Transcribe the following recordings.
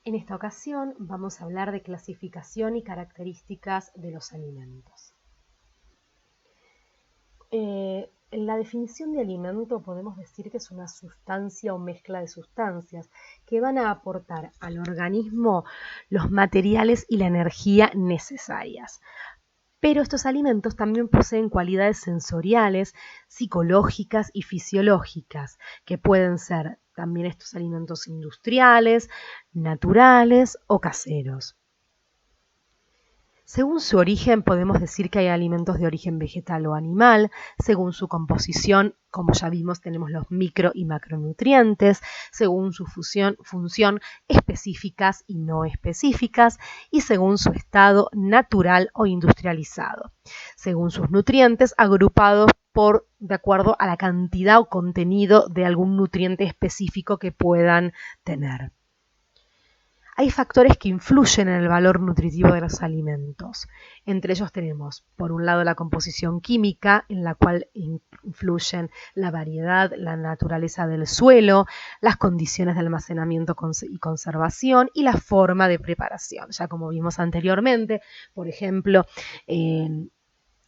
En esta ocasión vamos a hablar de clasificación y características de los alimentos. En la definición de alimento podemos decir que es una sustancia o mezcla de sustancias que van a aportar al organismo los materiales y la energía necesarias. Pero estos alimentos también poseen cualidades sensoriales, psicológicas y fisiológicas, que pueden ser también estos alimentos industriales, naturales o caseros. Según su origen, podemos decir que hay alimentos de origen vegetal o animal. Según su composición, como ya vimos, tenemos los micro y macronutrientes. Según su función, específicas y no específicas. Y según su estado natural o industrializado. Según sus nutrientes, agrupados de acuerdo a la cantidad o contenido de algún nutriente específico que puedan tener. Hay factores que influyen en el valor nutritivo de los alimentos. Entre ellos tenemos, por un lado, la composición química, en la cual influyen la variedad, la naturaleza del suelo, las condiciones de almacenamiento y conservación y la forma de preparación. Ya como vimos anteriormente, por ejemplo,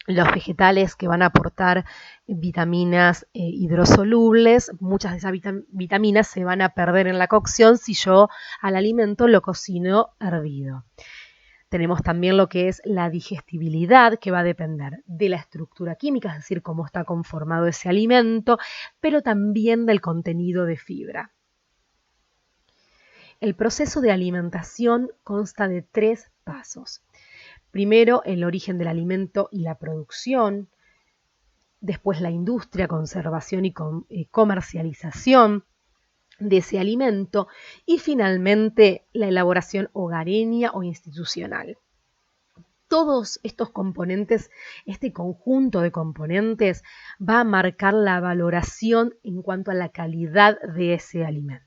los vegetales que van a aportar vitaminas hidrosolubles, muchas de esas vitaminas se van a perder en la cocción si yo al alimento lo cocino hervido. Tenemos también lo que es la digestibilidad, que va a depender de la estructura química, es decir, cómo está conformado ese alimento, pero también del contenido de fibra. El proceso de alimentación consta de 3 pasos. Primero, el origen del alimento y la producción. Después, la industria, conservación y comercialización de ese alimento. Y finalmente, la elaboración hogareña o institucional. Todos estos componentes, este conjunto de componentes, va a marcar la valoración en cuanto a la calidad de ese alimento.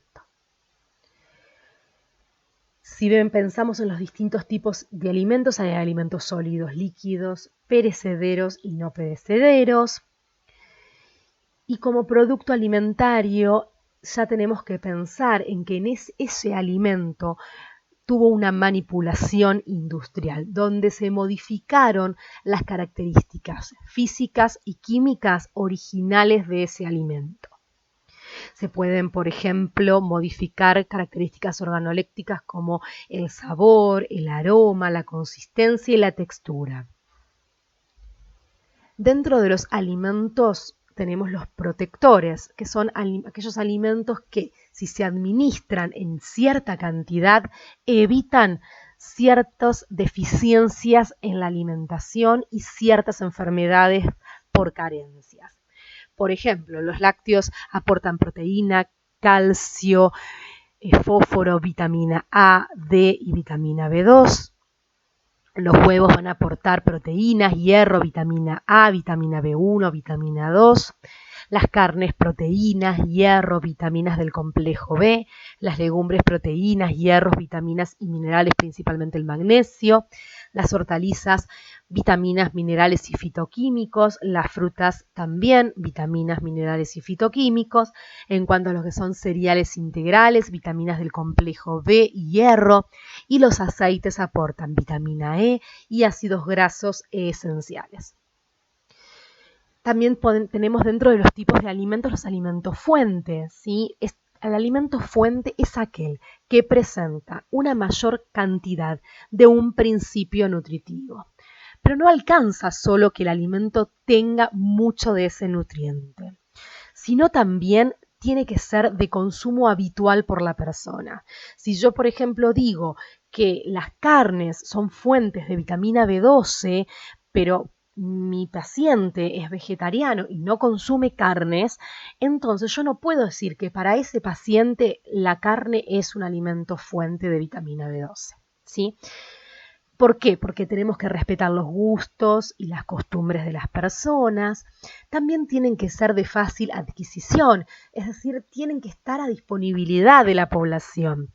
Si bien pensamos en los distintos tipos de alimentos, hay alimentos sólidos, líquidos, perecederos y no perecederos. Y como producto alimentario, ya tenemos que pensar en que ese alimento tuvo una manipulación industrial, donde se modificaron las características físicas y químicas originales de ese alimento. Se pueden, por ejemplo, modificar características organolépticas como el sabor, el aroma, la consistencia y la textura. Dentro de los alimentos tenemos los protectores, que son aquellos alimentos que, si se administran en cierta cantidad, evitan ciertas deficiencias en la alimentación y ciertas enfermedades por carencias. Por ejemplo, los lácteos aportan proteína, calcio, fósforo, vitamina A, D y vitamina B2. Los huevos van a aportar proteínas, hierro, vitamina A, vitamina B1, vitamina 2. Las carnes, proteínas, hierro, vitaminas del complejo B. Las legumbres, proteínas, hierros, vitaminas y minerales, principalmente el magnesio. Las hortalizas, vitaminas, minerales y fitoquímicos. Las frutas también, vitaminas, minerales y fitoquímicos. En cuanto a lo que son cereales integrales, vitaminas del complejo B y hierro. Y los aceites aportan vitamina E y ácidos grasos esenciales. También tenemos dentro de los tipos de alimentos los alimentos fuentes, ¿sí? El alimento fuente es aquel que presenta una mayor cantidad de un principio nutritivo. Pero no alcanza solo que el alimento tenga mucho de ese nutriente, sino también tiene que ser de consumo habitual por la persona. Si yo, por ejemplo, digo que las carnes son fuentes de vitamina B12, pero mi paciente es vegetariano y no consume carnes, entonces yo no puedo decir que para ese paciente la carne es un alimento fuente de vitamina B12, ¿sí? ¿Por qué? Porque tenemos que respetar los gustos y las costumbres de las personas. También tienen que ser de fácil adquisición, es decir, tienen que estar a disponibilidad de la población.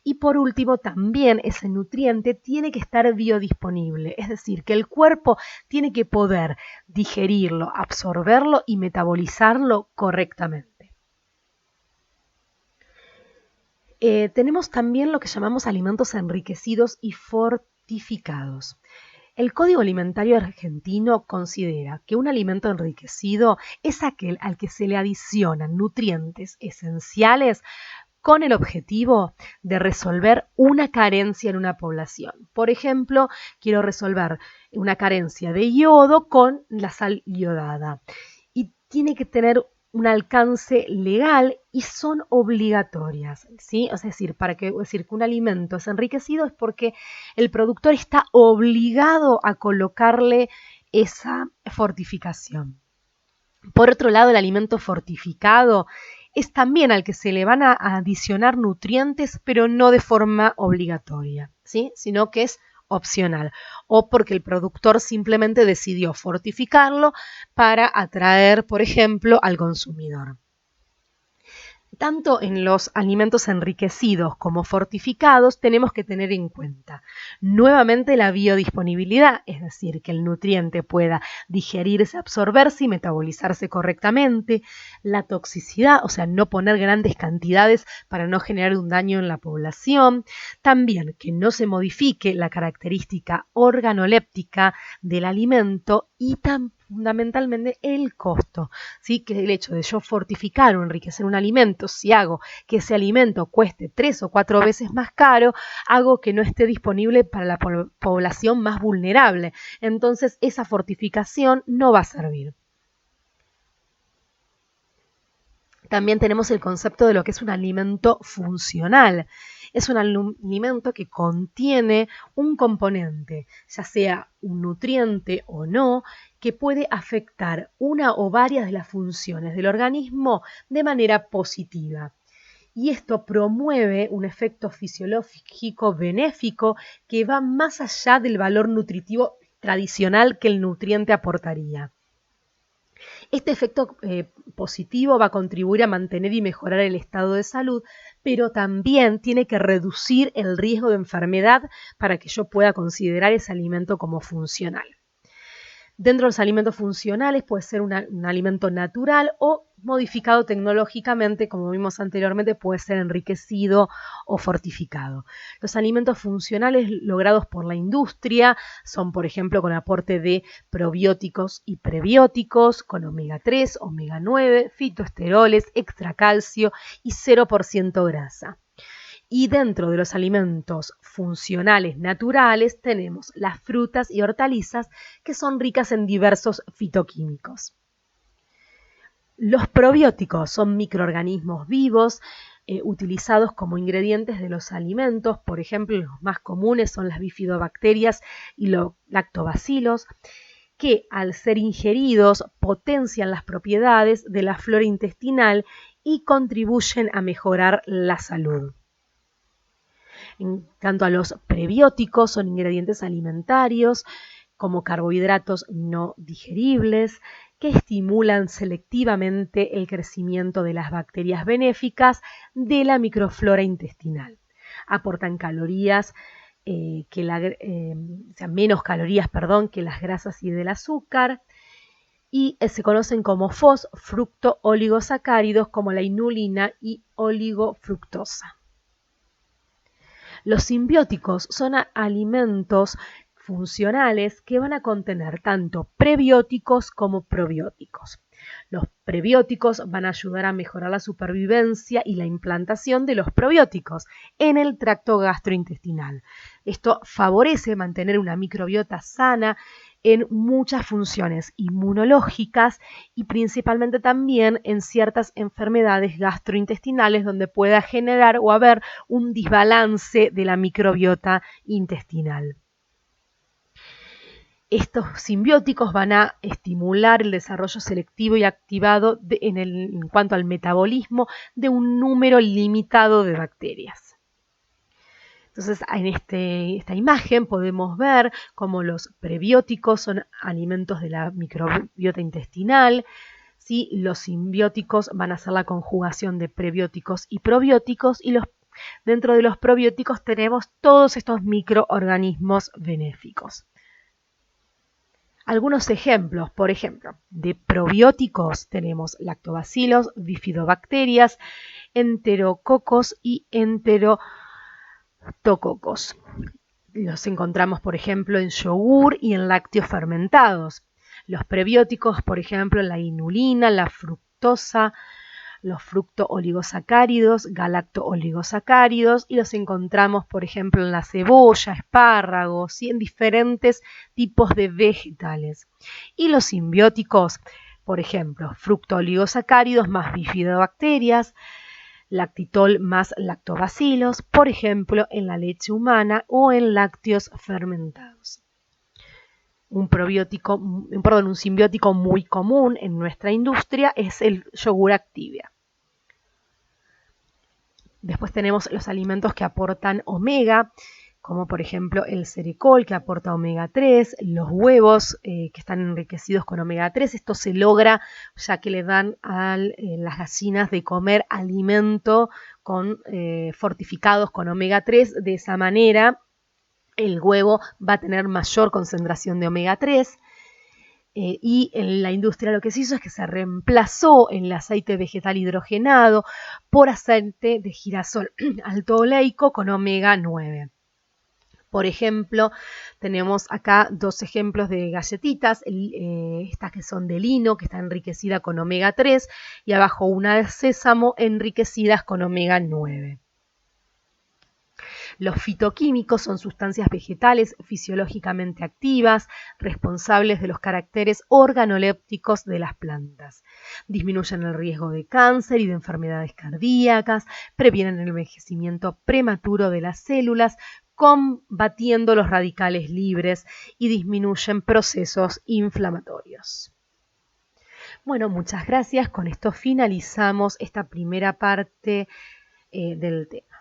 Y por último, también ese nutriente tiene que estar biodisponible, es decir, que el cuerpo tiene que poder digerirlo, absorberlo y metabolizarlo correctamente. Tenemos también lo que llamamos alimentos enriquecidos y fortificados. El Código Alimentario Argentino considera que un alimento enriquecido es aquel al que se le adicionan nutrientes esenciales con el objetivo de resolver una carencia en una población. Por ejemplo, quiero resolver una carencia de yodo con la sal iodada. Y tiene que tener un alcance legal y son obligatorias, ¿sí? Es decir, decir que un alimento es enriquecido es porque el productor está obligado a colocarle esa fortificación. Por otro lado, el alimento fortificado es también al que se le van a adicionar nutrientes, pero no de forma obligatoria, ¿sí? Sino que es opcional, o porque el productor simplemente decidió fortificarlo para atraer, por ejemplo, al consumidor. Tanto en los alimentos enriquecidos como fortificados tenemos que tener en cuenta nuevamente la biodisponibilidad, es decir, que el nutriente pueda digerirse, absorberse y metabolizarse correctamente, la toxicidad, o sea, no poner grandes cantidades para no generar un daño en la población, también que no se modifique la característica organoléptica del alimento y fundamentalmente el costo, ¿sí? Que el hecho de yo fortificar o enriquecer un alimento, si hago que ese alimento cueste 3 o 4 veces más caro, hago que no esté disponible para la población más vulnerable. Entonces esa fortificación no va a servir. También tenemos el concepto de lo que es un alimento funcional. Es un alimento que contiene un componente, ya sea un nutriente o no, que puede afectar una o varias de las funciones del organismo de manera positiva. Y esto promueve un efecto fisiológico benéfico que va más allá del valor nutritivo tradicional que el nutriente aportaría. Este efecto positivo va a contribuir a mantener y mejorar el estado de salud, pero también tiene que reducir el riesgo de enfermedad para que yo pueda considerar ese alimento como funcional. Dentro de los alimentos funcionales puede ser un alimento natural o modificado tecnológicamente, como vimos anteriormente, puede ser enriquecido o fortificado. Los alimentos funcionales logrados por la industria son, por ejemplo, con aporte de probióticos y prebióticos, con omega 3, omega 9, fitoesteroles, extra calcio y 0% grasa. Y dentro de los alimentos funcionales naturales tenemos las frutas y hortalizas que son ricas en diversos fitoquímicos. Los probióticos son microorganismos vivos utilizados como ingredientes de los alimentos. Por ejemplo, los más comunes son las bifidobacterias y los lactobacilos, que al ser ingeridos potencian las propiedades de la flora intestinal y contribuyen a mejorar la salud. En cuanto a los prebióticos, son ingredientes alimentarios como carbohidratos no digeribles que estimulan selectivamente el crecimiento de las bacterias benéficas de la microflora intestinal. Aportan calorías, menos calorías, que las grasas y del azúcar, y se conocen como fosfructo-oligosacáridos como la inulina y oligofructosa. Los simbióticos son alimentos funcionales que van a contener tanto prebióticos como probióticos. Los prebióticos van a ayudar a mejorar la supervivencia y la implantación de los probióticos en el tracto gastrointestinal. Esto favorece mantener una microbiota sana en muchas funciones inmunológicas y principalmente también en ciertas enfermedades gastrointestinales donde pueda generar o haber un desbalance de la microbiota intestinal. Estos simbióticos van a estimular el desarrollo selectivo y activado en cuanto al metabolismo de un número limitado de bacterias. Entonces, en esta imagen podemos ver cómo los prebióticos son alimentos de la microbiota intestinal, ¿sí? Los simbióticos van a ser la conjugación de prebióticos y probióticos, y dentro de los probióticos tenemos todos estos microorganismos benéficos. Algunos ejemplos, por ejemplo, de probióticos tenemos lactobacilos, bifidobacterias, enterococos y enterotococos. Los encontramos, por ejemplo, en yogur y en lácteos fermentados. Los prebióticos, por ejemplo, la inulina, la fructosa, los fructooligosacáridos, galactooligosacáridos, y los encontramos, por ejemplo, en la cebolla, espárragos y en diferentes tipos de vegetales. Y los simbióticos, por ejemplo, fructooligosacáridos más bifidobacterias, lactitol más lactobacilos, por ejemplo, en la leche humana o en lácteos fermentados. Un simbiótico muy común en nuestra industria es el yogur Activia. Después tenemos los alimentos que aportan omega, como por ejemplo el cerecol, que aporta omega 3, los huevos que están enriquecidos con omega 3. Esto se logra ya que le dan a las gallinas de comer alimento fortificados con omega 3. De esa manera el huevo va a tener mayor concentración de omega 3. Y en la industria lo que se hizo es que se reemplazó el aceite vegetal hidrogenado por aceite de girasol alto oleico con omega 9. Por ejemplo, tenemos acá dos ejemplos de galletitas, estas que son de lino, que está enriquecida con omega 3, y abajo una de sésamo enriquecidas con omega 9. Los fitoquímicos son sustancias vegetales fisiológicamente activas, responsables de los caracteres organolépticos de las plantas. Disminuyen el riesgo de cáncer y de enfermedades cardíacas, previenen el envejecimiento prematuro de las células, combatiendo los radicales libres y disminuyen procesos inflamatorios. Bueno, muchas gracias. Con esto finalizamos esta primera parte del tema.